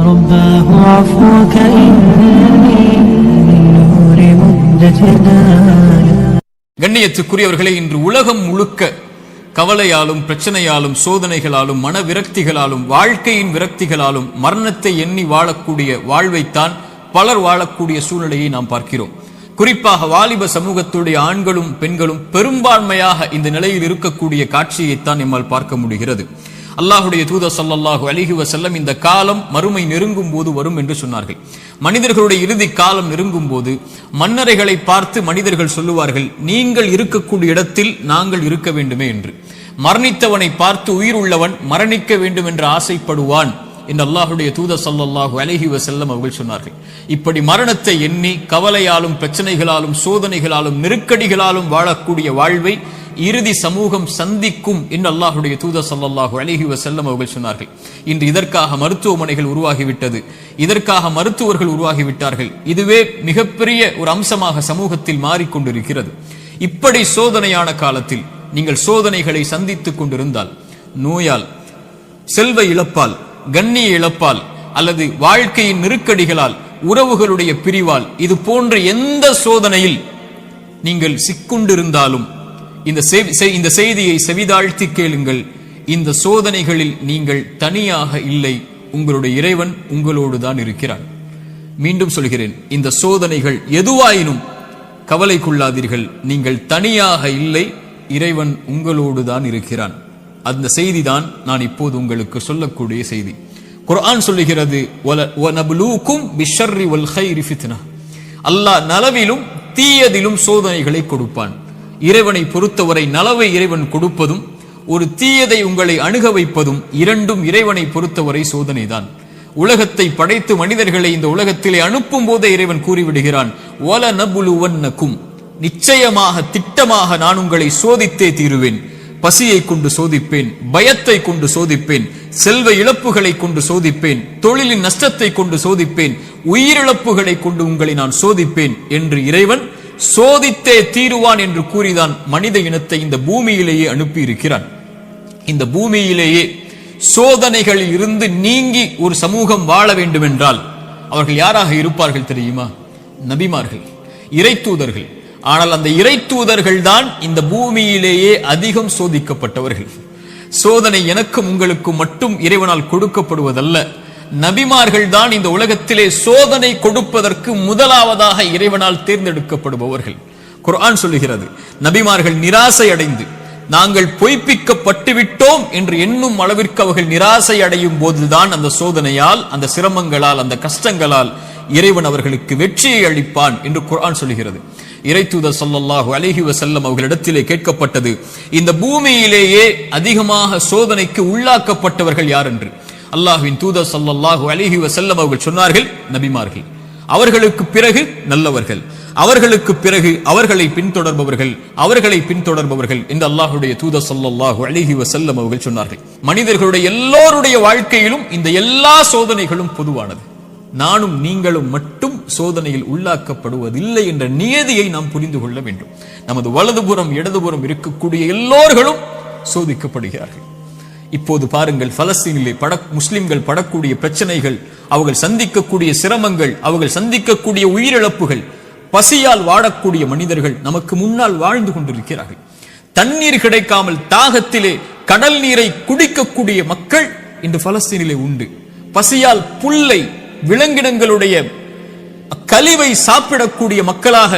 رباه عفوك إني من نور مدتدان. கண்ணியத்துக்குரியவர்களே, இன்று உலகம் முழுக்க கவலையாலும் பிரச்சனையாலும் சோதனைகளாலும் மன விரக்திகளாலும் வாழ்க்கையின் விரக்திகளாலும் மரணத்தை எண்ணி வாழக்கூடிய வாழ்வைத்தான் பலர் வாழக்கூடிய சூழ்நிலையை நாம் பார்க்கிறோம். குறிப்பாக வாலிப சமூகத்துடைய ஆண்களும் பெண்களும் பெரும்பான்மையாக இந்த நிலையில் இருக்கக்கூடிய காட்சியைத்தான் நம்மால் பார்க்க முடிகிறது. அல்லாஹுடைய தூதர் ஸல்லல்லாஹு அலைஹி வஸல்லம் இந்த காலம் மறுமை நெருங்கும் போது வரும் என்று சொன்னார்கள். மனிதர்களுடைய இறுதி காலம் நெருங்கும் போது மன்னரைகளை பார்த்து மனிதர்கள் சொல்லுவார்கள், நீங்கள் இருக்கக்கூடிய இடத்தில் நாங்கள் இருக்க வேண்டுமே என்று. மரணித்தவனை பார்த்து உயிர் உள்ளவன் மரணிக்க வேண்டும் என்று ஆசைப்படுவான் என்று அல்லாஹுடைய தூதர் ஸல்லல்லாஹு அலைஹி வஸல்லம் அவர்கள் சொன்னார்கள். இப்படி மரணத்தை எண்ணி கவலையாலும் பிரச்சனைகளாலும் சோதனைகளாலும் நெருக்கடிகளாலும் வாழக்கூடிய வாழ்வை இறுதி சமூகம் சந்திக்கும் என்று அல்லாஹுடைய தூதர் ஸல்லல்லாஹு அலைஹி வஸல்லம் அவர்கள் சொன்னார்கள். இன்று இதற்காக மருத்துவமனைகள் உருவாகிவிட்டது, இதற்காக மருத்துவர்கள் உருவாகிவிட்டார்கள். இதுவே மிகப்பெரிய ஒரு அம்சமாக சமூகத்தில் மாறிக்கொண்டிருக்கிறது. இப்படி சோதனையான காலத்தில் நீங்கள் சோதனைகளை சந்தித்துக் கொண்டிருந்தால், நோயால், செல்வ இழப்பால், கண்ணிய இழப்பால், அல்லது வாழ்க்கையின் நெருக்கடிகளால், உறவுகளுடைய பிரிவால், இது போன்ற எந்த சோதனையில் நீங்கள் சிக்குண்டிருந்தாலும் இந்த செய்தியை செவிதாழ்த்தி கேளுங்கள். இந்த சோதனைகளில் நீங்கள் தனியாக இல்லை, உங்களுடைய இறைவன் உங்களோடு தான் இருக்கிறான். மீண்டும் சொல்கிறேன், இந்த சோதனைகள் எதுவாயினும் கவலை கொள்ளாதீர்கள், நீங்கள் தனியாக இல்லை, இறைவன் உங்களோடு தான் இருக்கிறான். அந்த செய்தி தான் நான் இப்போது உங்களுக்கு சொல்லக்கூடிய செய்தி. குர்ஆன் சொல்லுகிறது, வனப்லூக்கும் பிஷ்ஷர்ரி வல் கைரி ஃபித்னா. அல்லாஹ் நலவிலும் தீயதிலும் சோதனைகளை கொடுப்பான். இறைவனை பொறுத்தவரை நலவை இறைவன் கொடுப்பதும் ஒரு தீயதை உங்களை அணுக வைப்பதும் இரண்டும் இறைவனை பொறுத்தவரை சோதனைதான். உலகத்தை படைத்து மனிதர்களை இந்த உலகத்திலே அனுப்பும் போதே இறைவன் கூறிவிடுகிறான், வலனப்லுவன்னகும், நிச்சயமாக திட்டமாக நான் உங்களை சோதித்தே தீருவேன். பசியை கொண்டு சோதிப்பேன், பயத்தை கொண்டு சோதிப்பேன், செல்வ இழப்புகளை கொண்டு சோதிப்பேன், தொழிலின் நஷ்டத்தை கொண்டு சோதிப்பேன், உயிரிழப்புகளை கொண்டு உங்களை நான் சோதிப்பேன் என்று இறைவன் சோதித்தே தீருவான் என்று கூறிதான் மனித இனத்தை இந்த பூமியிலேயே அனுப்பி இருக்கிறான். இந்த பூமியிலேயே சோதனைகளில் இருந்து நீங்கி ஒரு சமூகம் வாழ வேண்டும் என்றால் அவர்கள் யாராக இருப்பார்கள் தெரியுமா? நபிமார்கள், இறை தூதர்கள். ஆனால் அந்த இறை தூதர்கள் தான் இந்த பூமியிலேயே அதிகம் சோதிக்கப்பட்டவர்கள். சோதனை எனக்கும் உங்களுக்கும் மட்டும் இறைவனால் கொடுக்கப்படுவதல்ல, நபிமார்கள் தான் இந்த உலகத்திலே சோதனை கொடுப்பதற்கு முதலாவதாக இறைவனால் தேர்ந்தெடுக்கப்படுபவர்கள். குர்ஆன் சொல்லுகிறது, நபிமார்கள் நிராசை அடைந்து நாங்கள் பொய்ப்பிக்கப்பட்டு விட்டோம் என்று எண்ணும் அளவிற்கு அவர்கள் நிராசை அடையும் போதுதான் அந்த சோதனையால், அந்த சிரமங்களால், அந்த கஷ்டங்களால் இறைவன் அவர்களுக்கு வெற்றியை அளிப்பான் என்று குர்ஆன் சொல்லுகிறது. இறை தூதர் ஸல்லல்லாஹு அலைஹி வஸல்லம் அவர்களிடத்திலே கேட்கப்பட்டது, இந்த பூமியிலேயே அதிகமாக சோதனைக்கு உள்ளாக்கப்பட்டவர்கள் யார் என்று. அல்லாஹ்வின் தூதர் ஸல்லல்லாஹு அலைஹி வஸல்லம் அவர்கள் சொன்னார்கள், நபிமார்கள். அவர்களுக்கு பிறகு நல்லவர்கள், அவர்களுக்கு பிறகு அவர்களை பின்தொடர்பவர்கள் என்று அல்லாஹ்வுடைய தூதர் ஸல்லல்லாஹு அலைஹி வஸல்லம் அவர்கள் சொன்னார்கள். மனிதர்களுடைய எல்லோருடைய வாழ்க்கையிலும் இந்த எல்லா சோதனைகளும் பொதுவானது. நானும் நீங்களும் மட்டும் சோதனையில் உள்ளாக்கப்படுவதில்லை என்ற நியதியை நாம் புரிந்து கொள்ள வேண்டும். நமது வலதுபுறம் இடதுபுறம் இருக்கக்கூடிய எல்லோர்களும் சோதிக்கப்படுகிறார்கள். இப்போது பாருங்கள், பலஸ்தீனிலே முஸ்லிம்கள் படக்கூடிய பிரச்சனைகள், அவர்கள் சந்திக்கக்கூடிய சிரமங்கள், அவர்கள் சந்திக்கக்கூடிய உயிரிழப்புகள், பசியால் வாடக்கூடிய மனிதர்கள் நமக்கு முன்னால் வாழ்ந்து கொண்டிருக்கிறார்கள். தண்ணீர் கிடைக்காமல் தாகத்திலே கடல் நீரை குடிக்கக்கூடிய மக்கள் இன்று பலஸ்தீனிலே உண்டு. பசியால் புல்லை, விலங்கினங்களுடைய கழிவை சாப்பிடக்கூடிய மக்களாக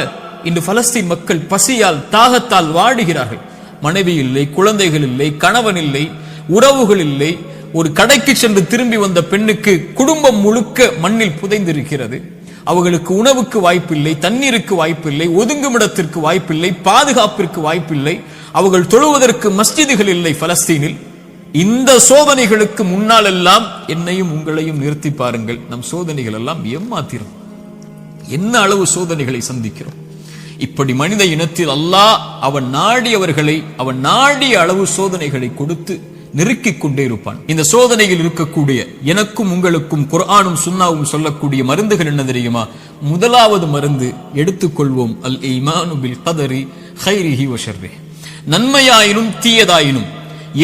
இன்று பலஸ்தீன் மக்கள் பசியால் தாகத்தால் வாடுகிறார்கள். மனைவி இல்லை, குழந்தைகள் இல்லை, கணவன் இல்லை, உறவுகள் இல்லை. ஒரு கடைக்கு சென்று திரும்பி வந்த பெண்ணுக்கு குடும்பம் முழுக்க மண்ணில் புதைந்திருக்கிறது. அவர்களுக்கு உணவுக்கு வாய்ப்பில்லை, தண்ணீருக்கு வாய்ப்பில்லை, ஒதுங்குமிடத்திற்கு வாய்ப்பில்லை, பாதுகாப்பிற்கு வாய்ப்பில்லை. அவர்கள் தொழுவதற்கு மஸ்ஜிதுகள் இல்லை பலஸ்தீனில். இந்த சோதனைகளுக்கு முன்னால் எல்லாம் என்னையும் உங்களையும் நிறுத்தி பாருங்கள். நம் சோதனைகள் எல்லாம் ஏமாத்திரும். என்ன அளவு சோதனைகளை சந்திக்கிறோம். இப்படி மனித இனத்தில் அல்லாஹ் அவன் நாடியவர்களை அவன் நாடிய அளவு சோதனைகளை கொடுத்து நெருக்கிக் கொண்டே இருப்பான். இந்த சோதனையில் இருக்கக்கூடிய எனக்கும் உங்களுக்கும் குர்ஆனும் சுன்னாவும் சொல்லக்கூடிய மருந்துகள் என்ன தெரியுமா? முதலாவது மருந்து எடுத்துக்கொள்வோம், அல் ஈமானு பில் கதரி கைரிஹி வ ஷர்ரிஹி. நன்மையாயினும் தீயதாயினும்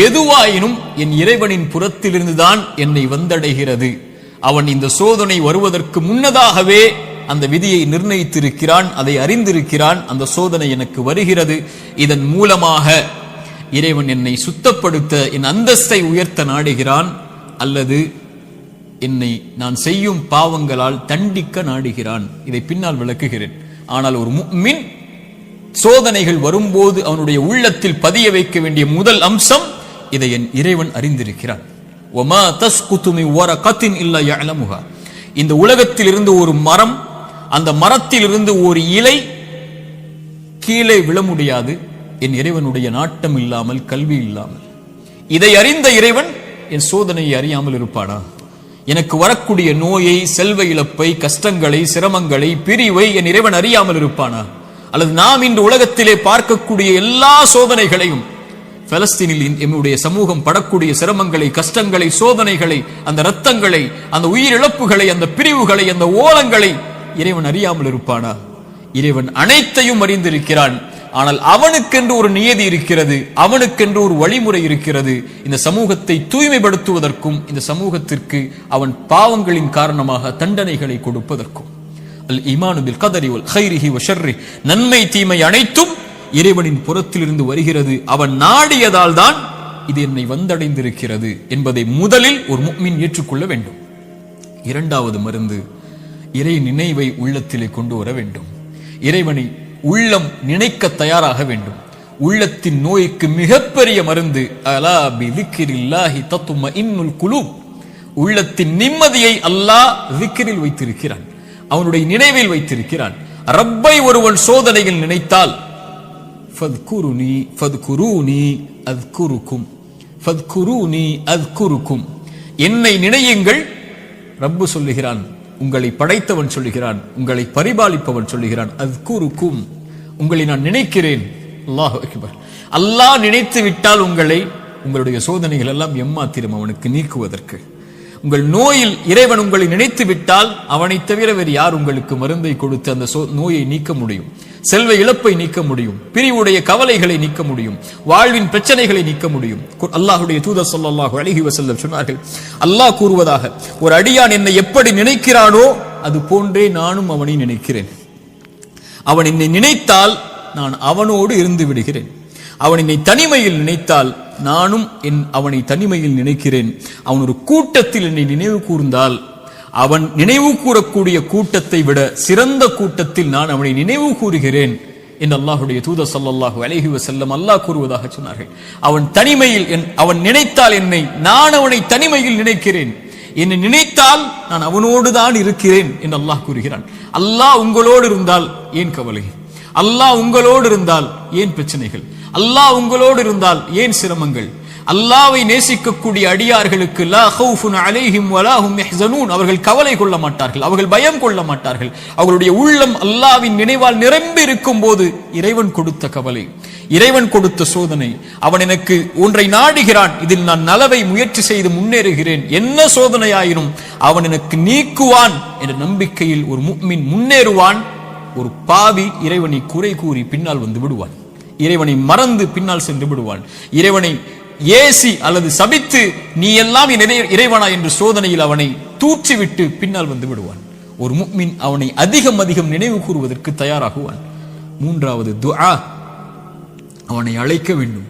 எதுவாயினும் என் இறைவனின் புறத்திலிருந்துதான் என்னை வந்தடைகிறது. அவன் இந்த சோதனை வருவதற்கு முன்னதாகவே அந்த விதியை நிர்ணயித்திருக்கிறான், அதை அறிந்திருக்கிறான். அந்த சோதனை எனக்கு வருகிறது, இதன் மூலமாக இறைவன் என்னை சுத்தப்படுத்த, என் அந்தஸ்தை உயர்த்த நாடுகிறான், அல்லது என்னை நான் செய்யும் பாவங்களால் தண்டிக்க நாடுகிறான். இதை பின்னால் விளக்குகிறேன். ஆனால் ஒரு முஃமின் சோதனைகள் வரும்போது அவனுடைய உள்ளத்தில் பதிய வைக்க வேண்டிய முதல் அம்சம், இதை என் இறைவன் அறிந்திருக்கிறான். வமா தஸ்குது மின் வரகத்தின் இல்லா யஅலமுஹா. இந்த உலகத்தில் இருந்து ஒரு மரம், அந்த மரத்தில் இருந்து ஒரு இலை கீழே விழ முடியாது என் இறைவனுடைய நாட்டம் இல்லாமல், கல்வி இல்லாமல். இதை அறிந்த இறைவன் என் சோதனையை அறியாமல் இருப்பானா? எனக்கு வரக்கூடிய நோயை, செல்வ இழப்பை, கஷ்டங்களை, சிரமங்களை, பிரிவை என் இறைவன் அறியாமல் இருப்பானா? அல்லது நாம் இன்று உலகத்திலே பார்க்கக்கூடிய எல்லா சோதனைகளையும், பலஸ்தீனில் என்னுடைய சமூகம் படக்கூடிய சிரமங்களை, கஷ்டங்களை, சோதனைகளை, அந்த இரத்தங்களை, அந்த உயிரிழப்புகளை, அந்த பிரிவுகளை, அந்த ஓலங்களை இறைவன் அறியாமல் இருப்பானா? இறைவன் அனைத்தையும் அறிந்திருக்கிறான். ஆனால் அவனுக்கென்று ஒரு நியதி இருக்கிறது, அவனுக்கென்று ஒரு வழிமுறை இருக்கிறது. இந்த சமூகத்தை தூய்மைப்படுத்துவதற்கும், இந்த சமூகத்திற்கு அவன் பாவங்களின் காரணமாக தண்டனைகளை கொடுப்பதற்கும். அல் ஈமானு பில் கதரி வல் கைரிஹி வ ஷர்ரி, நன்மை தீமை அனைத்தும் இறைவனின் புறத்திலிருந்து வருகிறது. அவன் நாடியதால் தான் இது என்னை வந்தடைந்திருக்கிறது என்பதை முதலில் ஒரு முஃமின் ஏற்றுக்கொள்ள வேண்டும். இரண்டாவது மருந்து, இறை நினைவை உள்ளத்திலே கொண்டு வர வேண்டும். இறைவனை உள்ளம் நினைக்க தயாராக வேண்டும். உள்ளத்தின் நோய்க்கு மிகப்பெரிய மருந்து அலா பி திக்ரில்லாஹி தத்மஇன்னுல் குலூப். உள்ளத்தின் நிம்மதியை அல்லாஹ் திக்ரில் வைத்திருக்கிறான், அவனுடைய நினைவில் வைத்திருக்கிறான். ரப்பை ஒருவன் சோதனையில் நினைத்தால் ஃபத்குருனி ஃபத்குரூனி அத்குருக்கும், ஃபத்குரூனி அத்குருக்கும், என்னை நினையுங்கள். ரப்பு சொல்லுகிறான், உங்களை படைத்தவன் சொல்லுகிறான், உங்களை பரிபாலிப்பவன் சொல்லுகிறான், அத்குருக்கும், உங்களை நான் நினைக்கிறேன். அல்லாஹு அக்பர். அல்லாஹ் நினைத்து விட்டால் உங்களுடைய சோதனைகள் எல்லாம் எம்மாத்திரம் அவனுக்கு நீக்குவதற்கு. உங்கள் நோயில் இறைவன் உங்களை நினைத்து விட்டால் அவனை தவிர வேறு யார் உங்களுக்கு மருந்தை கொடுத்து அந்த நோயை நீக்க முடியும்? செல்வ இழப்பை நீக்க முடியும், பிரிவுடைய கவலைகளை நீக்க முடியும், வாழ்வின் பிரச்சனைகளை நீக்க முடியும். அல்லாஹ்வுடைய தூதர் ஸல்லல்லாஹு அலைஹி வஸல்லம் சொன்னார்கள், அல்லாஹ் கூறுவதாக, ஒரு அடியான் என்னை எப்படி நினைக்கிறானோ அது போன்றே நானும் அவனை நினைக்கிறேன். அவன் என்னை நினைத்தால் நான் அவனோடு இருந்து விடுகிறேன். அவன் என்னை தனிமையில் நினைத்தால் நானும் அவனை தனிமையில் நினைக்கிறேன். அவன் ஒரு கூட்டத்தில் என்னை நினைவு கூர்ந்தால் அவன் நினைவு கூறக்கூடிய கூட்டத்தை விட சிறந்த கூட்டத்தில் நான் அவனை நினைவு கூறுகிறேன் என்று அல்லாஹ்வுடைய தூதர் ஸல்லல்லாஹு அலைஹி வஸல்லம் அல்லாஹ் கூறுவதாக சொன்னார்கள். அவன் தனிமையில் அவன் நினைத்தால் என்னை, நான் அவனை தனிமையில் நினைக்கிறேன். என்னை நினைத்தால் நான் அவனோடு தான் இருக்கிறேன் என்று அல்லாஹ் கூறுகிறான். அல்லாஹ் உங்களோடு இருந்தால் ஏன் கவலை? அல்லாஹ் உங்களோடு இருந்தால் ஏன் பிரச்சனைகள்? அல்லாஹ் உங்களோடு இருந்தால் ஏன் சிரமங்கள்? அல்லாஹ்வை நேசிக்கக்கூடிய அடியார்களுக்கு லா ஹவுஃபுன் அலைஹிம் வலா ஹும் யஹ்ஸனூன், அவர்கள் கவலை கொள்ள மாட்டார்கள், அவர்கள் பயம் கொள்ள மாட்டார்கள். அவர்களுடைய உள்ளம் அல்லாஹ்வின் நினைவால் நிரம்பி இருக்கும் போது இறைவன் கொடுத்த கவலை, இறைவன் கொடுத்த சோதனை, அவன் எனக்கு ஒன்றை நாடுகிறான், இதில் நான் நலவை முயற்சி செய்து முன்னேறுகிறேன், என்ன சோதனையாயினும் அவன் எனக்கு நீக்குவான் என்ற நம்பிக்கையில் ஒரு முஃமின் முன்னேறுவான். ஒரு பாவி இறைவனை குறை கூறி பின்னால் வந்து விடுவான், இறைவனை மறந்து பின்னால் சென்று விடுவான், இறைவனை ஏசி அல்லது சபித்து நீ எல்லாம் இறைவனா என்று சோதனையில் அவனை தூற்றிவிட்டு பின்னால் வந்து விடுவான். ஒரு முஃமின் அவனை அதிகம் அதிகம் நினைவு கூறுவதற்கு தயாராகுவான். மூன்றாவது துஆ, அவனை அழைக்க வேண்டும்,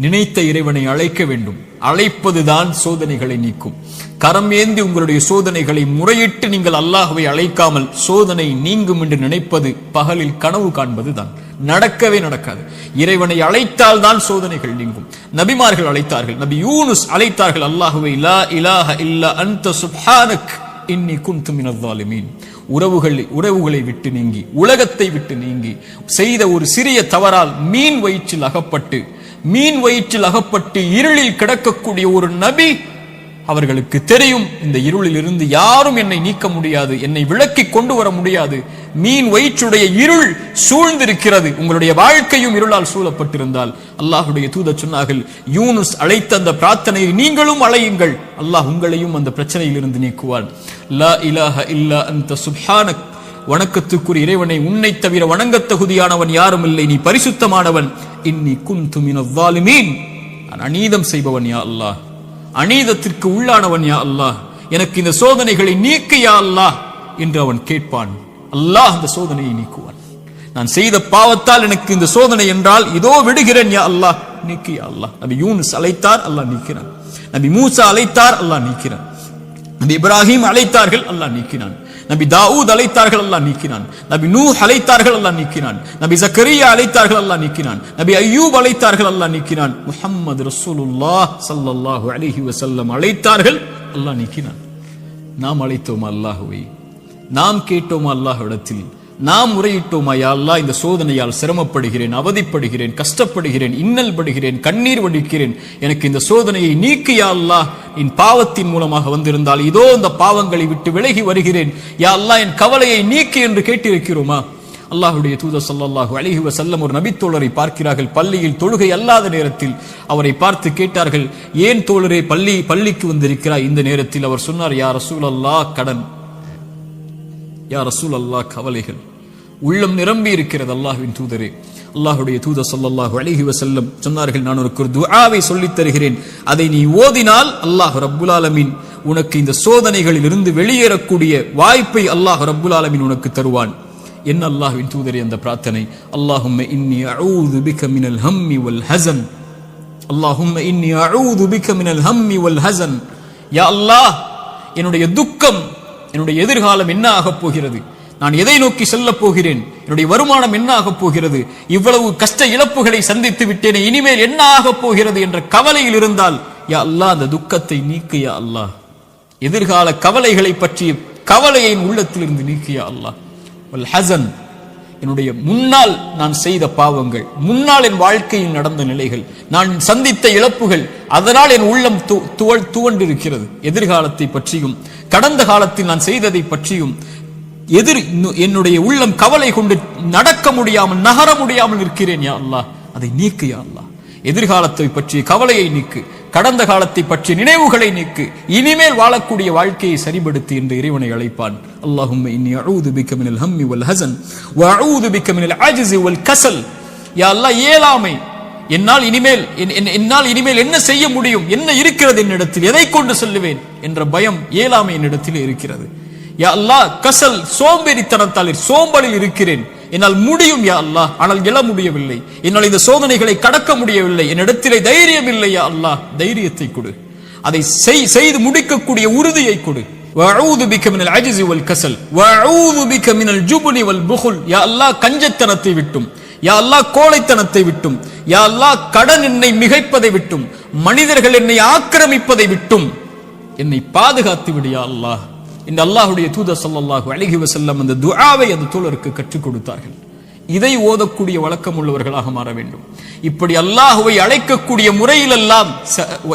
நினைத்த இறைவனை அழைக்க வேண்டும். அழைப்பதுதான் சோதனைகளை நீக்கும். கரம் ஏந்தி உங்களுடைய சோதனைகளை முறையிட்டு நீங்கள் அல்லாஹ்வை அழைக்காமல் சோதனை நீங்கும் என்று நினைப்பது பகலில் கனவு காண்பதுதான், நடக்கவே நடக்காது. இறைவனை அழைத்தால் தான் சோதனைகள் நீங்கும். நபிமார்கள் அழைத்தார்கள், நபி யூனுஸ் அழைத்தார்கள் அல்லாஹ்வை, லா இலாஹ இல்லா அன்த சுப்ஹானக் இன்னி குன்து மினல் ஸாலிமீன். உறவுகளை விட்டு நீங்கி, உலகத்தை விட்டு நீங்கி செய்த ஒரு சிறிய தவறால் மீன் வயிற்றில் அகப்பட்டு இருளில் கிடக்கக்கூடிய ஒரு நபி, அவர்களுக்கு தெரியும் இந்த இருளில் இருந்து யாரும் என்னை நீக்க முடியாது, என்னை விலக்கி கொண்டு வர முடியாது, மீன் வயிற்றுடைய இருள் சூழ்ந்திருக்கிறது, உங்களுடைய வாழ்க்கையும் இருளால் சூழப்பட்டிருந்தால் அல்லாஹ்வுடைய தூதர் சொன்னார்கள், யூனுஸ் அழைத்த அந்த பிரார்த்தனையை நீங்களும் அழையுங்கள், அல்லாஹ் உங்களையும் அந்த பிரச்சனையில் இருந்து நீக்குவான். லா இலாஹ இல்லா அன்த சுப்ஹானக், வணக்கத்துக்குரிய இறைவனை, உன்னை தவிர வணங்கத் தகுதியானவன் யாரும் இல்லை, நீ பரிசுத்தமானவன். இன்னி குன்து மினல் ஸாலிமீன், நான் அநீதம் செய்பவன் யா அல்லாஹ், அநீதத்திற்கு உள்ளானவன் யா அல்லாஹ், எனக்கு இந்த சோதனைகளை நீக்கு யா அல்லாஹ் என்று அவன் கேட்பான். அல்லாஹ் அந்த சோதனையை நீக்குவான். நான் செய்த பாவத்தால் எனக்கு இந்த சோதனை என்றால் இதோ விடுகிறேன் யா அல்லாஹ், நீக்கு யா அல்லாஹ். நபி யூனுஸ் அழைத்தார், அல்லாஹ் நீக்கிறான். நபி மூசா அழைத்தார், அல்லாஹ் நீக்கிறான். நபி இப்ராஹிம் அழைத்தார்கள், அல்லாஹ் நீக்கினான். நபி தாவூத் அழைத்தார்கள், அல்லாஹ் நீக்கினான். நபி நூஹ் அழைத்தார்கள், அல்லாஹ் நீக்கினான். நபி ஜக்கரியா அழைத்தார்கள், அல்லாஹ் நீக்கினான். நபி அய்யூப் அழைத்தார்கள், அல்லாஹ் நீக்கினான். முஹம்மது ரசூலுல்லாஹ் ஸல்லல்லாஹு அலைஹி வஸல்லம் அழைத்தார்கள், அல்லாஹ் நீக்கினான். நாம் அழைத்தோமா அல்லாஹ்வை? நாம் கேட்டோமா அல்லாஹ்விடத்தில்? நாம் முறையிட்டோமா, யா அல்லாஹ் இந்த சோதனையால் சிரமப்படுகிறேன், அவதிப்படுகிறேன், கஷ்டப்படுகிறேன், இன்னல் படுகிறேன், கண்ணீர் வடிக்கிறேன், எனக்கு இந்த சோதனையை நீக்கு யா அல்லாஹ். என் பாவத்தின் மூலமாக வந்திருந்தால் இதோ இந்த பாவங்களை விட்டு விலகி வருகிறேன் யா அல்லாஹ், என் கவலையை நீக்கு என்று கேட்டிருக்கிறோமா? அல்லாஹ்வுடைய தூதர் ஸல்லல்லாஹு அலைஹி வஸல்லம் ஒரு நபித்தோழரை பார்க்கிறார்கள். பள்ளியில் தொழுகை அல்லாத நேரத்தில் அவரை பார்த்து கேட்டார்கள், ஏன் தோழரே பள்ளிக்கு வந்திருக்கிறாய் இந்த நேரத்தில்? அவர் சொன்னார், யா ரசூலல்லாஹ், கடன், யா ரசூலல்லாஹ், கவலைகள், உள்ளம் நிரம்பி இருக்கிறது அல்லாஹ்வின் தூதரே. அல்லாஹ்வுடைய தூதர் ஸல்லல்லாஹு அலைஹி வஸல்லம் சொன்னார்கள், நான் உனக்கு ஒரு துஆவை சொல்லித் தருகிறேன், அதை நீ ஓதினால் அல்லாஹ் ரப்புல் ஆலமீன் உனக்கு இந்த சோதனைகளில் இருந்து வெளியேறக்கூடிய வாய்ப்பை அல்லாஹ் ரப்புல் ஆலமீன் உனக்கு தருவான். என்ன அல்லாஹ்வின் தூதரே அந்த பிரார்த்தனை? அல்லாஹும்ம இன்னி அஊது பிக மினல் ஹம்மி வல் ஹஸன், அல்லாஹும்ம இன்னி அஊது பிக மினல் ஹம்மி வல் ஹஸன். யா அல்லாஹ், என்னுடைய துக்கம், என்னுடைய எதிர்காலம் என்ன ஆகப் போகிறது, நான் எதை நோக்கி செல்ல போகிறேன், என்னுடைய வருமானம் என்ன ஆகப் போகிறது, இவ்வளவு கஷ்ட இழப்புகளை சந்தித்து விட்டேனே, இனிமேல் என்ன ஆகப் போகிறது என்ற கவலையில் இருந்தால் யா அல்லாஹ் அந்த துக்கத்தை நீக்கு யா அல்லாஹ். எதிர்கால கவலைகளை பற்றிய கவலையை உள்ளத்திலிருந்து நீக்கு யா அல்லாஹ். வல் ஹஸன், என்னுடைய முன்னால் நான் செய்த பாவங்கள், முன்னால் என் வாழ்க்கையில் நடந்த நிலைகள், நான் சந்தித்த இழப்புகள், அதனால் என் உள்ளம் துவண்டிருக்கிறது. எதிர்காலத்தை பற்றியும் கடந்த காலத்தில் நான் செய்ததை பற்றியும் என்னுடைய உள்ளம் கவலை கொண்டு நடக்க முடியாமல், நகர முடியாமல் இருக்கிறேன் யா அல்லாஹ், அதை நீக்கு யா அல்லாஹ். எதிர்காலத்தை பற்றிய கவலையை நீக்கு, கடந்த காலத்தை பற்றிய நினைவுகளை நீக்கு, இனிமேல் வாழக்கூடிய வாழ்க்கையை சரிபடுத்து என்று இறைவனை அழைப்பான். அல்லாஹும்ம இன்னி அஊது பிக மினல் ஹம்மி வல் ஹஸன் வ அஊது பிக மினல் அஜ்ஸி வல் கஸல். யா அல்லாஹ், இயலாமை, என்னால் இனிமேல் என்ன செய்ய முடியும், என்ன இருக்கிறது என்னிடத்தில், எதை கொண்டு செல்லுவேன் என்ற பயம், இயலாமை என்னிடத்தில் இருக்கிறது. யா அல்லாஹ், கசல், சோம்பேறித்தனத்தால் சோம்பலில் இருக்கிறேன், என்னால் முடியும் யா அல்லாஹ், ஆனால் எழ முடியவில்லை, என்னால் இந்த சோதனைகளை கடக்க முடியவில்லை, என்னிடத்திலே தைரியம் இல்லை யா அல்லாஹ், தைரியத்தை கொடு, அதை செய்து முடிக்கக்கூடிய உறுதியை கொடு. வஅஊது பிக மினல் அஜ்ஸி வல் கஸல் வஅஊது பிக மினல் ஜுப்னி வல் புகுல். யா அல்லாஹ், கஞ்சத்தனத்தை விட்டும், யா அல்லாஹ் கோழைத்தனத்தை விட்டும், யா அல்லாஹ் கடன் என்னை மிகைப்பதை விட்டும், மனிதர்கள் என்னை ஆக்கிரமிப்பதை விட்டும் என்னை பாதுகாத்து விடு யா அல்லாஹ். இந்த அல்லாஹ்வுடைய தூதர் ஸல்லல்லாஹு அலைஹி வஸல்லம் அந்த துஆவை அந்த தோழருக்கு கற்றுக் கொடுத்தார்கள். இதை ஓதக்கூடிய வழக்கம் உள்ளவர்களாக மாற வேண்டும். இப்படி அல்லாஹ்வை அழைக்கக்கூடிய முறையிலெல்லாம்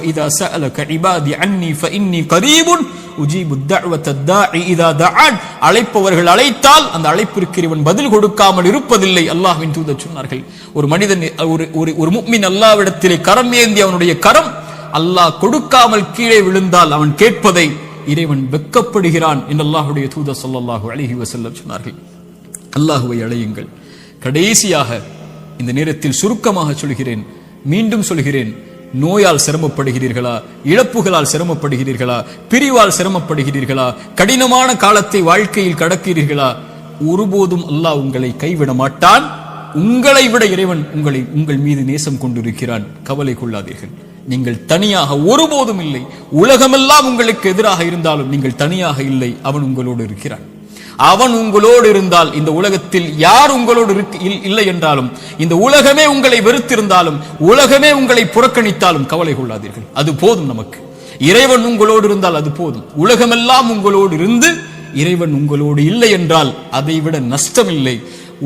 இதா சஅலக இபாதி அன்னி ஃபஇன்னி கரீபுன் உஜீபு தஅவத்தத் தாஇ இதா தஆன். அழைப்பவர்கள் அழைத்தால் அந்த அழைப்பிற்கு இவன் பதில் கொடுக்காமல் இருப்பதில்லை. அல்லாஹ்வின் தூதர் சொன்னார்கள், ஒரு மனிதன், ஒரு முஃமின் அல்லாஹ்விடத்திலே கரம் ஏந்தி அவனுடைய கரம் அல்லாஹ் கொடுக்காமல் கீழே விழுந்தால் அவன் கேட்பதை இறைவன் வெட்கப்படுகிறான் என்று அல்லாஹ்வுடைய தூதர் ஸல்லல்லாஹு அலைஹி வஸல்லம் சொன்னார்கள். அல்லாஹ்வை அழையுங்கள். கடைசியாக இந்த நேரத்தில் சுருக்கமாக சொல்கிறேன், மீண்டும் சொல்கிறேன், நோயால் சிரமப்படுகிறீர்களா, இழப்புகளால் சிரமப்படுகிறீர்களா, பிரிவால் சிரமப்படுகிறீர்களா, கடினமான காலத்தை வாழ்க்கையில் கடக்கிறீர்களா, ஒருபோதும் அல்லாஹ் உங்களை கைவிட மாட்டான். உங்களை விட இறைவன் உங்கள் மீது நேசம் கொண்டிருக்கிறான். கவலை கொள்ளாதீர்கள். நீங்கள் தனியாக ஒருபோதும் இல்லை. உலகமெல்லாம் உங்களுக்கு எதிராக இருந்தாலும் நீங்கள் தனியாக இல்லை. அவன் உங்களோடு இருக்கிறான். அவன் உங்களோடு இருந்தால், இந்த உலகத்தில் யார் உங்களோடு இல்லை என்றாலும், இந்த உலகமே உங்களை வெறுத்திருந்தாலும், உலகமே உங்களை புறக்கணித்தாலும் கவலை கொள்ளாதீர்கள். அது போதும் நமக்கு. இறைவன் உங்களோடு இருந்தால் அது போதும். உலகமெல்லாம் உங்களோடு இருந்து இறைவன் உங்களோடு இல்லை என்றால் அதைவிட நஷ்டம் இல்லை.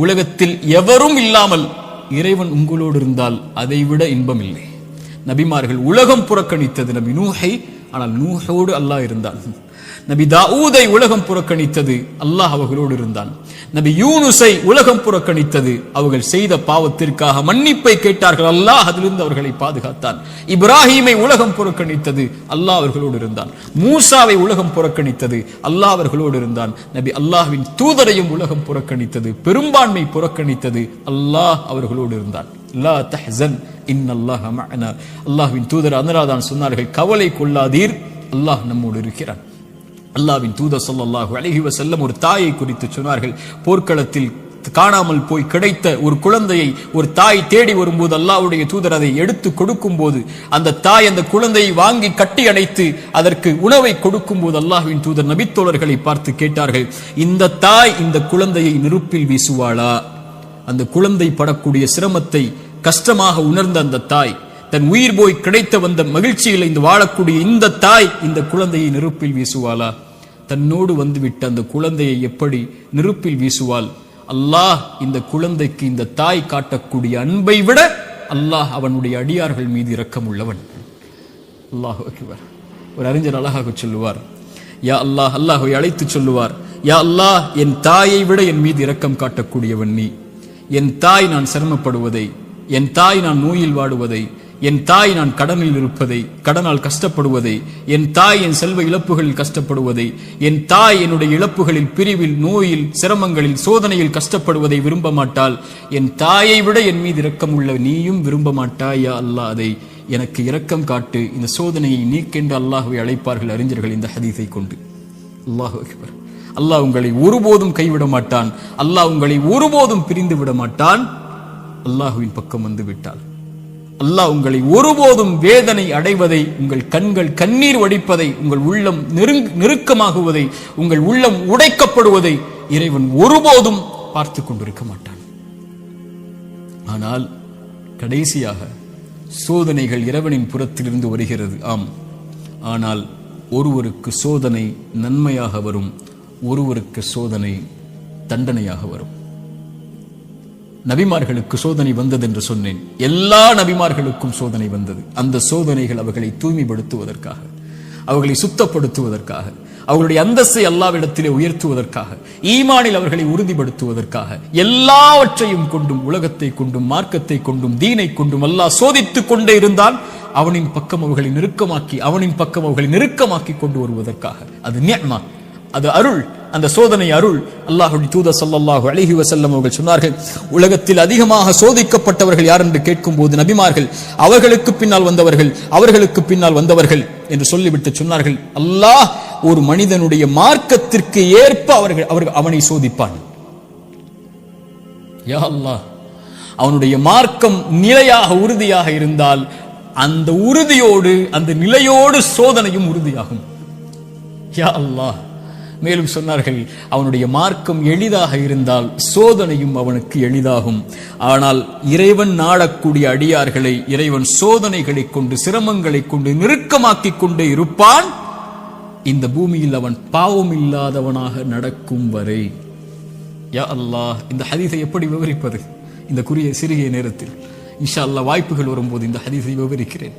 உலகத்தில் எவரும் இல்லாமல் இறைவன் உங்களோடு இருந்தால் அதைவிட இன்பம் இல்லை. நபிமார்கள் உலகம் புறக்கணித்தது நபி நூஹை, ஆனால் நூஹோடு அல்லாஹ் இருந்தான். நபி தாவூதை உலகம் புறக்கணித்தது, அல்லாஹ் அவர்களோடு இருந்தான். நபி யூனுஸை உலகம் புறக்கணித்தது, அவர்கள் செய்த பாவத்திற்காக மன்னிப்பை கேட்டார்கள், அல்லாஹ் அதிலிருந்து அவர்களை பாதுகாத்தான். இப்ராஹீமை உலகம் புறக்கணித்தது, அல்லாஹ் அவர்களோடு இருந்தான். மூசாவை உலகம் புறக்கணித்தது, அல்லாஹ் அவர்களோடு இருந்தான். நபி அல்லாஹ்வின் தூதரையும் உலகம் புறக்கணித்தது, பெரும்பான்மை புறக்கணித்தது, அல்லாஹ் அவர்களோடு இருந்தான். லா தஹ்சன் இன்னல்லாஹ மஅனா. அல்லாஹ்வின் தூதர் அதனால்தான் சொன்னார்கள், கவலை கொள்ளாதீர், அல்லாஹ் நம்மோடு இருக்கிறான். அல்லாஹ்வின் தூதர் ஸல்லல்லாஹு அலைஹி வஸல்லம் ஒரு தாயை குறித்து சொன்னார்கள். போர்க்களத்தில் காணாமல் போய் கிடைத்த ஒரு குழந்தையை ஒரு தாய் தேடி வரும்போது அல்லாஹ்வுடைய தூதர் அதை எடுத்து கொடுக்கும் போது அந்த தாய் அந்த குழந்தையை வாங்கி கட்டி அணைத்து அதற்கு உணவை கொடுக்கும் போது அல்லாஹ்வின் தூதர் நபித்தோழர்களை பார்த்து கேட்டார்கள், இந்த தாய் இந்த குழந்தையை நெருப்பில் வீசுவாளா? அந்த குழந்தை படக்கூடிய சிரமத்தை கஷ்டமாக உணர்ந்த அந்த தாய், தன் உயிர் போய் கிடைத்த வந்த மகிழ்ச்சியில் இந்த வாழக்கூடிய இந்த தாய் இந்த குழந்தையை நெருப்பில் வீசுவாளா? தன்னோடு வந்துவிட்ட அந்த குழந்தையை எப்படி நெருப்பில் வீசுவாள்? அல்லாஹ் இந்த குழந்தைக்கு இந்த தாய் காட்டக்கூடிய அன்பை விட அல்லாஹ் அவனுடைய அடியார்கள் மீது இரக்கம் உள்ளவன். அல்லாஹ் அக்பர். ஒரு அறிஞர் அழகாக சொல்லுவார், யா அல்லாஹ், அல்லாஹ்வை அழைத்து சொல்லுவார், யா அல்லாஹ், என் தாயை விட என் மீது இரக்கம் காட்டக்கூடியவன் நீ. என் தாய் நான் சிரமப்படுவதை, என் தாய் நான் நோயில் வாடுவதை, என் தாய் நான் கடனில் இருப்பதை, கடனால் கஷ்டப்படுவதை, என் தாய் என் செல்வ இழப்புகளில் கஷ்டப்படுவதை, என் தாய் என்னுடைய இழப்புகளில், பிரிவில், நோயில், சிரமங்களில், சோதனையில் கஷ்டப்படுவதை விரும்ப மாட்டாள். என் தாயை விட என் மீது இரக்கம் உள்ள நீயும் விரும்ப மாட்டாயா அல்லாஹ், அதை எனக்கு இரக்கம் காட்டு, இந்த சோதனையை நீக்கென்று அல்லாஹ்வை அழைப்பார்கள் அறிஞர்கள் இந்த ஹதீஸை கொண்டு. அல்லாஹு அக்பர். அல்லாஹ் உங்களை ஒருபோதும் கைவிட மாட்டான். அல்லாஹ் உங்களை ஒருபோதும் பிரிந்து விட மாட்டான். அல்லாஹுவின் பக்கம் வந்து விட்டால் அல்லாஹ் உங்களை ஒருபோதும் வேதனை அடைவதை, உங்கள் கண்கள் கண்ணீர் வடிப்பதை, உங்கள் உள்ளம் நெருக்கமாகுவதை, உங்கள் உள்ளம் உடைக்கப்படுவதை இறைவன் ஒருபோதும் பார்த்து கொண்டிருக்க மாட்டான். ஆனால் கடைசியாக சோதனைகள் இறைவனின் புறத்திலிருந்து வருகிறது. ஆம், ஆனால் ஒருவருக்கு சோதனை நன்மையாக வரும், ஒருவருக்கு சோதனை தண்டனையாக வரும். நபிமார்களுக்கு சோதனை வந்தது என்று சொன்னேன். எல்லா நபிமார்களுக்கும் சோதனை வந்தது. அந்த சோதனைகள் அவர்களை தூய்மைப்படுத்துவதற்காக, அவர்களை சுத்தப்படுத்துவதற்காக, அவர்களுடைய அந்தஸ்தை அல்லாஹ்விடத்திலே உயர்த்துவதற்காக, ஈமானில் அவர்களை உறுதிப்படுத்துவதற்காக, எல்லாவற்றையும் கொண்டும், உலகத்தை கொண்டும், மார்க்கத்தை கொண்டும், தீனை கொண்டும் அல்லாஹ் சோதித்துக் கொண்டே இருந்தால் அவனின் பக்கம் அவர்களை நெருக்கமாக்கி, அவனின் பக்கம் அவர்களை நெருக்கமாக்கி கொண்டு வருவதற்காக. அது நிஅமா, அது அருள். அந்த சோதனை அருள். அல்லாஹ்வுடைய தூதர் ஸல்லல்லாஹு அலைஹி வஸல்லம் அவர்கள் சொன்னார்கள், உலகத்தில் அதிகமாக சோதிக்கப்பட்டவர்கள் யார் என்று கேட்கும் போது நபிமார்கள், அவர்களுக்கு பின்னால் வந்தவர்கள், அவர்களுக்கு பின்னால் வந்தவர்கள் என்று சொல்லிவிட்டு சொன்னார்கள், அல்லாஹ் ஒரு மனிதனுடைய மார்க்கத்திற்கு ஏற்ப அவனை சோதிப்பான். யா அல்லாஹ், அவனுடைய மார்க்கம் நிலையாக உறுதியாக இருந்தால் அந்த உறுதியோடு, அந்த நிலையோடு சோதனையும் உறுதியாகும். யா அல்லாஹ். மேலும் சொன்னார்கள், அவனுடைய மார்க்கம் எளிதாக இருந்தால் சோதனையும் அவனுக்கு எளிதாகும். ஆனால் இறைவன் நாடக்கூடிய அடியார்களை இறைவன் சோதனைகளை கொண்டு, சிரமங்களை கொண்டு நெருக்கமாக்கி கொண்டே இருப்பான், இந்த பூமியில் அவன் பாவம் இல்லாதவனாக நடக்கும் வரை. யா அல்லாஹ், இந்த ஹதீஸை எப்படி விவரிப்பது இந்த சிறிய நேரத்தில்? இன்ஷா அல்லாஹ் வாய்ப்புகள் வரும்போது இந்த ஹதீஸை விவரிக்கிறேன்.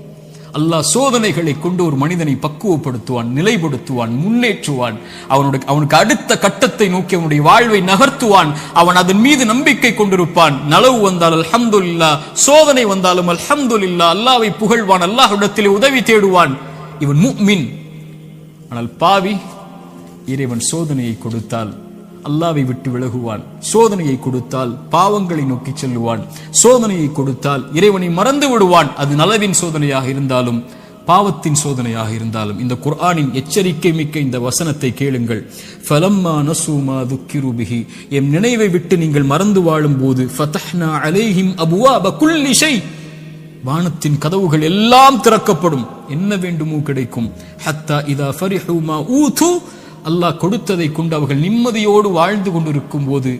அல்லாஹ் சோதனைகளை கொண்டு ஒரு மனிதனை பக்குவப்படுத்துவான், நிலைப்படுத்துவான், முன்னேற்றுவான். அவனுக்கு அடுத்த கட்டத்தை நோக்கி அவனுடைய வாழ்வை நகர்த்துவான். அவன் அதன் மீது நம்பிக்கை கொண்டிருப்பான். நலவு வந்தால் அல்ஹம்துலில்லாஹ், சோதனை வந்தாலும் அல்ஹம்துலில்லாஹ், அல்லாஹ்வை புகழ்வான், அல்லாஹ்விடத்திலே உதவி தேடுவான். இவன் முஃமின். ஆனால் பாவி, இறைவன் சோதனையை கொடுத்தால் அல்லாஹ்வை விட்டு விலகுவான், சோதனையை கொடுத்தால் பாவங்களை நோக்கி செல்லுவான், சோதனையை கொடுத்தால் இறைவனை மறந்து விடுவான். அது நலவின் சோதனையாக இருந்தாலும் பாவத்தின் சோதனையாக இருந்தாலும். இந்த குர்ஆனின் எச்சரிக்கை மிக்க இந்த வசனத்தை கேளுங்கள். ஃபலம்மா நஸூ மா துக்கிரு பிஹி, எம் நினைவை விட்டு நீங்கள் மறந்து வாழும் போது, ஃபதஹ்னா அலைஹிம் அபுவாப குல்லி ஷை, வானத்தின் கதவுகள் எல்லாம் திறக்கப்படும், என்ன வேண்டுமோ கிடைக்கும். ஹத்தா இதா ஃபரிஹு மா ஊது, அல்லாஹ் கொடுத்ததை கொண்டு அவர்கள் நிம்மதியோடு வாழ்ந்து கொண்டிருக்கும் போது,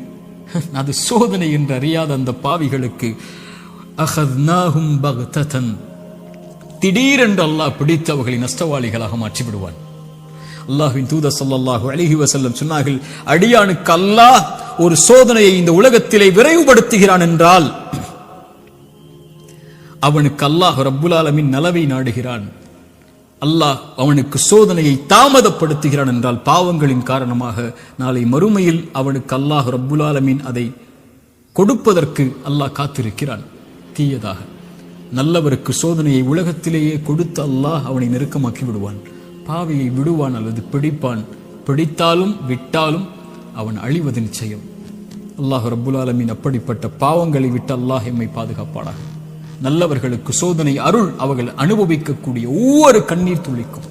அது சோதனை என்று அறியாத அந்த பாவிகளுக்கு அஹத்னாஹும் பக்ததன், திடீரென்று அல்லாஹ் பிடித்து அவர்களை நஷ்டவாளிகளாக மாற்றிவிடுவான். அல்லாஹ்வின் தூதர் ஸல்லல்லாஹு அலைஹி வஸல்லம் சொன்னார்கள், அடியானுக்கு அல்லாஹ் ஒரு சோதனையை இந்த உலகத்திலே விரைவுபடுத்துகிறான் என்றால் அவனுக்கு அல்லாஹ் ரப்புல் ஆலமீன் நலவை நாடுகிறான். அல்லாஹ் அவனுக்கு சோதனையை தாமதப்படுத்துகிறான் என்றால் பாவங்களின் காரணமாக நாளை மறுமையில் அவனுக்கு அல்லாஹ் ரப்புல் ஆலமீன் அதை கொடுப்பதற்கு அல்லாஹ் காத்திருக்கிறான். தீயதாக நல்லவருக்கு சோதனையை உலகத்திலேயே கொடுத்து அல்லாஹ் அவனை நெருக்கமாக்கி விடுவான். பாவியை விடுவான் அல்லது பிடிப்பான். பிடித்தாலும் விட்டாலும் அவன் அழிவது நிச்சயம். அல்லாஹ் ரப்புல் ஆலமீன் அப்படிப்பட்ட பாவங்களை விட்டு அல்லாஹ் எம்மை பாதுகாப்பானாக. நல்லவர்களுக்கு சோதனை அருள். அவர்கள் அனுபவிக்கக்கூடிய ஒவ்வொரு கண்ணீர் துளிக்கும்,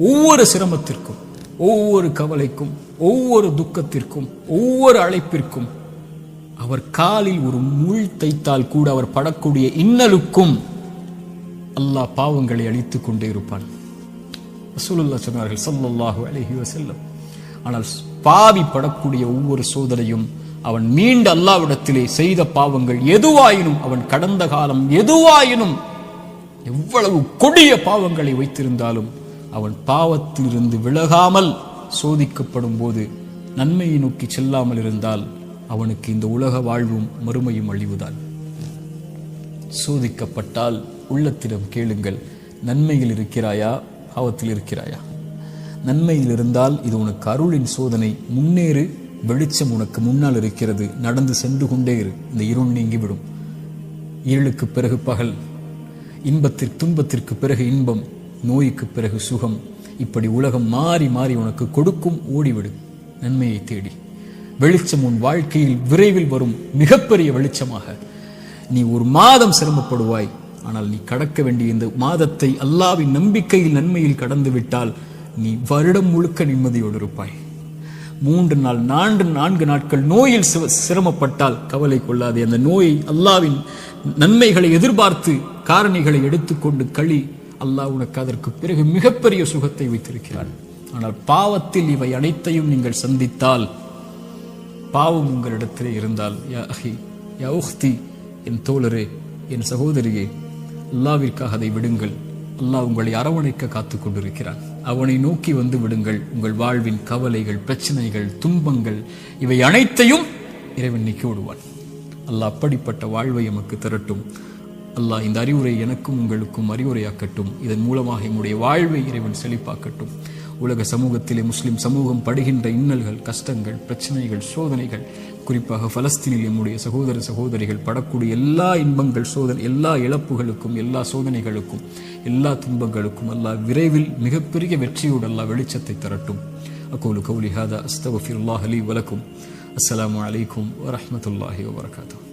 ஒவ்வொரு சிரமத்திற்கும், ஒவ்வொரு கவலைக்கும், ஒவ்வொரு துக்கத்திற்கும், ஒவ்வொரு அழைப்பிற்கும், அவர் காலில் ஒரு முள் தைத்தால் கூட அவர் படக்கூடிய இன்னலுக்கும் அல்லாஹ் பாவங்களை அழித்துக் கொண்டே இருப்பான். ரசூலுல்லாஹ் சொன்னார்கள் ஸல்லல்லாஹு அலைஹி வஸல்லம். ஆனால் பாவி படக்கூடிய ஒவ்வொரு சோதனையும் அவன் மீண்ட அல்லாஹ்விடத்திலே செய்த பாவங்கள் எதுவாயினும், அவன் கடந்த காலம் எதுவாயினும், எவ்வளவு கொடிய பாவங்களை வைத்திருந்தாலும் அவன் பாவத்திலிருந்து விலகாமல் சோதிக்கப்படும் போது நன்மையை நோக்கி செல்லாமல் இருந்தால் அவனுக்கு இந்த உலக வாழ்வும் மறுமையும் அழிவுதான். சோதிக்கப்பட்டால் உள்ளத்திடம் கேளுங்கள், நன்மையில் இருக்கிறாயா, பாவத்தில் இருக்கிறாயா? நன்மையில் இருந்தால் இது உனக்கு அருளின் சோதனை, முன்னேறு, வெளிச்சம் உனக்கு முன்னால் இருக்கிறது, நடந்து சென்று கொண்டே இரு, இந்த இருள் நீங்கிவிடும். இருளுக்கு பிறகு பகல், துன்பத்திற்கு பிறகு இன்பம், நோய்க்கு பிறகு சுகம், இப்படி உலகம் மாறி மாறி உனக்கு கொடுக்கும். ஓடிவிடு நன்மையை தேடி. வெளிச்சம் உன் வாழ்க்கையில் விரைவில் வரும், மிகப்பெரிய வெளிச்சமாக. நீ ஒரு மாதம் சிரமப்படுவாய், ஆனால் நீ கடக்க வேண்டிய இந்த மாதத்தை அல்லாஹ்வின் நம்பிக்கையில் நன்மையில் கடந்து விட்டால் நீ வருடம் முழுக்க நிம்மதியோடு இருப்பாய். 3 நாள் 4 நாட்கள் நோயில் சிரமப்பட்டால் கவலை கொள்ளாதே. அந்த நோயை அல்லாஹ்வின் நன்மைகளை எதிர்பார்த்து காரணிகளை எடுத்துக்கொண்டு களி, அல்லாஹ் உனக்கு அதற்கு பிறகு மிகப்பெரிய சுகத்தை வைத்திருக்கிறான். ஆனால் பாவத்தில் இவை அனைத்தையும் நீங்கள் சந்தித்தால், பாவம் உங்களிடத்திலே இருந்தால், யா அஹி யா உக்தி, என் தோழரே, என் சகோதரியே, அல்லாஹ்விற்காக அதை விடுங்கள். அல்லாஹ் உங்களை அரவணைக்க காத்துக் கொண்டிருக்கிறான். அவனை நோக்கி வந்து விடுங்கள். உங்கள் வாழ்வின் கவலைகள், பிரச்சனைகள், துன்பங்கள் இவை அனைத்தையும் இறைவன் நீக்கி விடுவான். அல்லாஹ் அப்படிப்பட்ட வாழ்வை எமக்கு தரட்டும். அல்லாஹ் இந்த அறிவுரை எனக்கும் உங்களுக்கும் அறிவுரையாக்கட்டும். இதன் மூலமாக என்னுடைய வாழ்வை இறைவன் செழிப்பாக்கட்டும். உலக சமூகத்திலே முஸ்லிம் சமூகம் படுகின்ற இன்னல்கள், கஷ்டங்கள், பிரச்சனைகள், சோதனைகள், குறிப்பாக பலஸ்தீனில் நம்முடைய சகோதர சகோதரிகள் படக்கூடிய எல்லா இன்பங்கள், எல்லா இழப்புகளுக்கும், எல்லா சோதனைகளுக்கும், எல்லா துன்பங்களுக்கும் அல்லாஹ் விரைவில் மிகப்பெரிய வெற்றியோடு அல்லாஹ் வெளிச்சத்தை தரட்டும். அகூலு கௌலி ஹாதா அஸ்தக்ஃபிருல்லாஹ் லீ வலக்கும். அஸ்ஸலாமு அலைக்கும் வரஹ்மத்துல்லாஹி வபரகாத்துஹு.